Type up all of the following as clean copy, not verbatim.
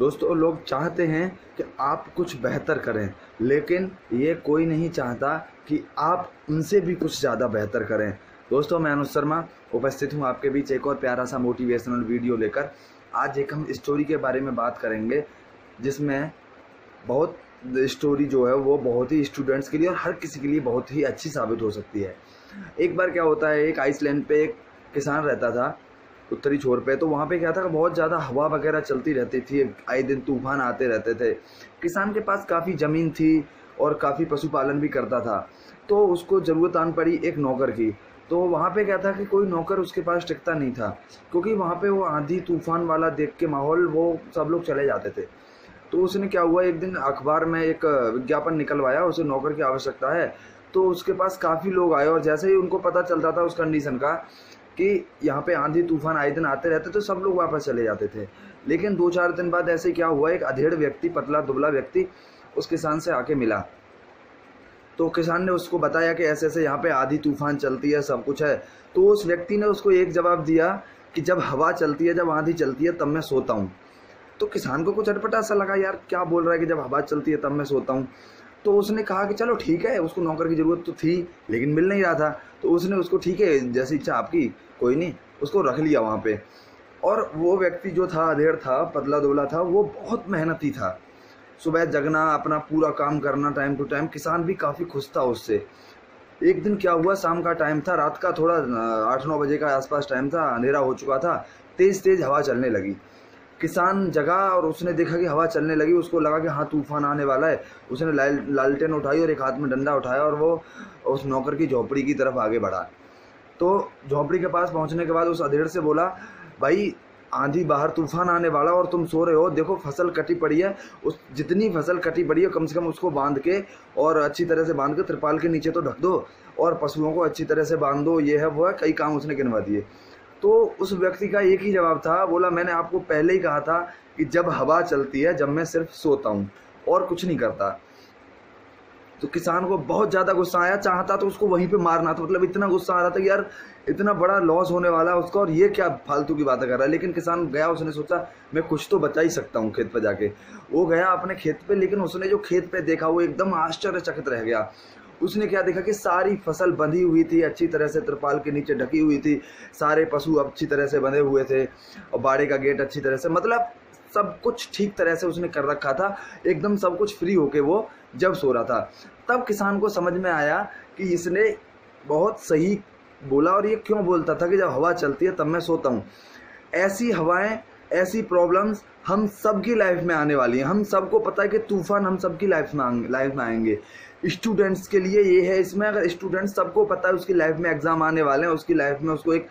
दोस्तों लोग चाहते हैं कि आप कुछ बेहतर करें, लेकिन ये कोई नहीं चाहता कि आप उनसे भी कुछ ज़्यादा बेहतर करें। दोस्तों मैं अनुज शर्मा उपस्थित हूँ आपके बीच एक और प्यारा सा मोटिवेशनल वीडियो लेकर। आज एक हम स्टोरी के बारे में बात करेंगे जिसमें बहुत स्टोरी जो है वो बहुत ही स्टूडेंट्स के लिए और हर किसी के लिए बहुत ही अच्छी साबित हो सकती है। एक बार क्या होता है, एक आइसलैंड पे एक किसान रहता था उत्तरी छोर पे। तो वहाँ पे क्या था कि बहुत ज़्यादा हवा वगैरह चलती रहती थी, आए दिन तूफान आते रहते थे। किसान के पास काफ़ी ज़मीन थी और काफ़ी पशुपालन भी करता था, तो उसको ज़रूरत आन पड़ी एक नौकर की। तो वहाँ पे क्या था कि कोई नौकर उसके पास टिकता नहीं था, क्योंकि वहाँ पे वो आंधी तूफान वाला देख के माहौल वो सब लोग चले जाते थे। तो उसने क्या हुआ, एक दिन अखबार में एक विज्ञापन निकलवाया, उसे नौकर की आवश्यकता है। तो उसके पास काफ़ी लोग आए और जैसे ही उनको पता चलता था उस कंडीशन का कि यहाँ पे आंधी तूफान आए दिन आते रहते, तो सब लोग वापस चले जाते थे। लेकिन 2-4 दिन बाद ऐसे क्या हुआ, एक अधेड़ व्यक्ति, पतला दुबला व्यक्ति उस किसान से आके मिला। तो किसान ने उसको बताया कि ऐसे ऐसे यहाँ पे आंधी तूफान चलती है, सब कुछ है। तो उस व्यक्ति ने उसको एक जवाब दिया कि जब हवा चलती है, जब आंधी चलती है, तब मैं सोता हूँ। तो किसान को कुछ अटपटा सा लगा, यार क्या बोल रहा है कि जब हवा चलती है तब मैं सोता हूँ। तो उसने कहा कि चलो ठीक है, उसको नौकर की ज़रूरत तो थी लेकिन मिल नहीं रहा था। तो उसने उसको ठीक है, जैसी इच्छा आपकी, कोई नहीं, उसको रख लिया वहाँ पे। और वो व्यक्ति जो था, अधेड़ था, पतला दुबला था, वो बहुत मेहनती था। सुबह जगना, अपना पूरा काम करना टाइम टू टाइम। किसान भी काफ़ी खुश था उससे। एक दिन क्या हुआ, शाम का टाइम था, रात का थोड़ा 8-9 बजे का आसपास टाइम था, अंधेरा हो चुका था, तेज़ तेज़ हवा चलने लगी। किसान जगा और उसने देखा कि हवा चलने लगी, उसको लगा कि हाँ तूफान आने वाला है। उसने लालटेन उठाई और एक हाथ में डंडा उठाया और वो उस नौकर की झोपड़ी की तरफ आगे बढ़ा। तो झोपड़ी के पास पहुंचने के बाद उस अधेड़ से बोला, भाई आंधी बाहर, तूफान आने वाला और तुम सो रहे हो, देखो फसल कटी पड़ी है, उस जितनी फसल कटी पड़ी है कम से कम उसको बांध के और अच्छी तरह से बांध के तिरपाल के नीचे तो ढक दो और पशुओं को अच्छी तरह से बांध दो, ये है वो है, कई काम उसने गिनवा दिए। तो उस व्यक्ति का एक ही जवाब था, बोला मैंने आपको पहले ही कहा था कि जब हवा चलती है, जब मैं सिर्फ सोता हूँ और कुछ नहीं करता। तो किसान को बहुत ज़्यादा गुस्सा आया, चाहता तो उसको वहीं पे मारना था, मतलब इतना गुस्सा आ रहा था कि यार इतना बड़ा लॉस होने वाला है उसका और ये क्या फालतू की बातें कर रहा है। लेकिन किसान गया, उसने सोचा मैं कुछ तो बचा ही सकता हूँ खेत पे जाके। वो गया अपने खेत पे, लेकिन उसने जो खेत पे देखा वो एकदम आश्चर्यचकित रह गया। उसने क्या देखा कि सारी फसल बंधी हुई थी, अच्छी तरह से तिरपाल के नीचे ढकी हुई थी, सारे पशु अच्छी तरह से बंधे हुए थे और बाड़े का गेट अच्छी तरह से, मतलब सब कुछ ठीक तरह से उसने कर रखा था, एकदम सब कुछ फ्री होके वो जब सो रहा था। तब किसान को समझ में आया कि इसने बहुत सही बोला और ये क्यों बोलता था कि जब हवा चलती है तब मैं सोता हूँ। ऐसी हवाएं, ऐसी प्रॉब्लम्स हम सबकी लाइफ में आने वाली हैं। हम सबको पता है कि तूफान हम सबकी लाइफ में आएंगे। स्टूडेंट्स के लिए ये है, इसमें अगर स्टूडेंट्स सबको पता है उसकी लाइफ में एग्ज़ाम आने वाले हैं, उसकी लाइफ में उसको एक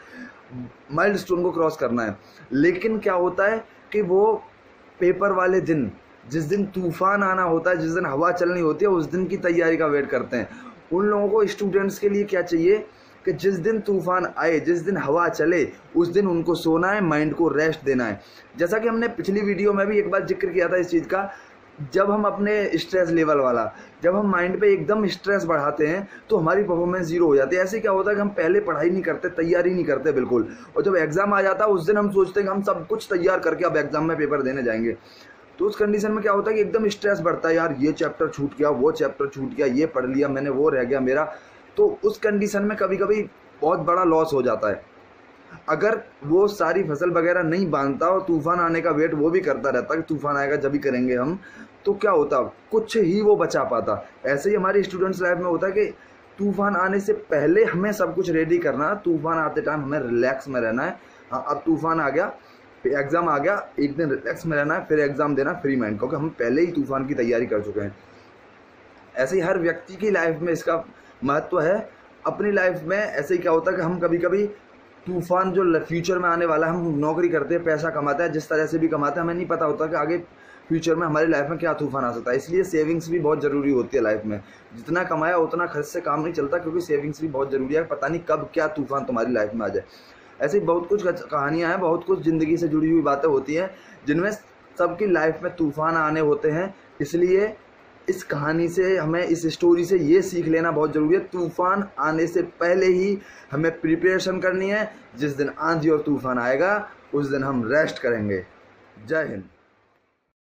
माइलस्टोन को क्रॉस करना है। लेकिन क्या होता है कि वो पेपर वाले दिन, जिस दिन तूफान आना होता है, जिस दिन हवा चलनी होती है, उस दिन की तैयारी का वेट करते हैं। उन लोगों को, स्टूडेंट्स के लिए क्या चाहिए कि जिस दिन तूफान आए, जिस दिन हवा चले, उस दिन उनको सोना है, माइंड को रेस्ट देना है। जैसा कि हमने पिछली वीडियो में भी एक बार जिक्र किया था इस चीज़ का, जब हम अपने स्ट्रेस लेवल वाला, जब हम माइंड पे एकदम स्ट्रेस बढ़ाते हैं तो हमारी परफॉर्मेंस जीरो हो जाती है। ऐसे क्या होता है कि हम पहले पढ़ाई नहीं करते, तैयारी नहीं करते बिल्कुल, और जब एग्जाम आ जाता है उस दिन हम सोचते हैं कि हम सब कुछ तैयार करके अब एग्जाम में पेपर देने जाएंगे। तो उस कंडीशन में क्या होता है कि एकदम स्ट्रेस बढ़ता है, यार ये चैप्टर छूट गया, वो चैप्टर छूट गया, ये पढ़ लिया मैंने, वो रह गया मेरा। तो उस कंडीशन में कभी कभी बहुत बड़ा लॉस हो जाता है। अगर वो सारी फसल वगैरह नहीं बांधता और तूफान आने का वेट वो भी करता रहता कि तूफान आएगा जब ही करेंगे हम, तो क्या होता, कुछ ही वो बचा पाता। ऐसे ही हमारी स्टूडेंट्स लाइफ में होता है कि तूफान आने से पहले हमें सब कुछ रेडी करना, तूफान आते टाइम हमें रिलैक्स में रहना है। हाँ, अब तूफान आ गया, एग्ज़ाम आ गया, एक दिन रिलैक्स में रहना है, फिर एग्ज़ाम देना फ्री माइंड, क्योंकि हम पहले ही तूफान की तैयारी कर चुके हैं। ऐसे ही हर व्यक्ति की लाइफ में इसका महत्व है। अपनी लाइफ में ऐसे ही क्या होता है कि हम कभी कभी तूफान जो फ्यूचर में आने वाला है, हम नौकरी करते हैं, पैसा कमाते हैं, जिस तरह से भी कमाते हैं, हमें नहीं पता होता कि आगे फ्यूचर में हमारी लाइफ में क्या तूफान आ सकता है। इसलिए सेविंग्स भी बहुत ज़रूरी होती है लाइफ में। जितना कमाया उतना खर्च से काम नहीं चलता, क्योंकि सेविंग्स भी बहुत ज़रूरी है। पता नहीं कब क्या तूफान तुम्हारी लाइफ में आ जाए। ऐसे ही बहुत कुछ कहानियाँ हैं, बहुत कुछ ज़िंदगी से जुड़ी हुई बातें होती हैं जिनमें सबकी लाइफ में तूफान आने होते हैं। इसलिए इस कहानी से हमें, इस स्टोरी से ये सीख लेना बहुत ज़रूरी है, तूफान आने से पहले ही हमें प्रिपरेशन करनी है। जिस दिन आंधी और तूफान आएगा उस दिन हम रेस्ट करेंगे। जय हिंद।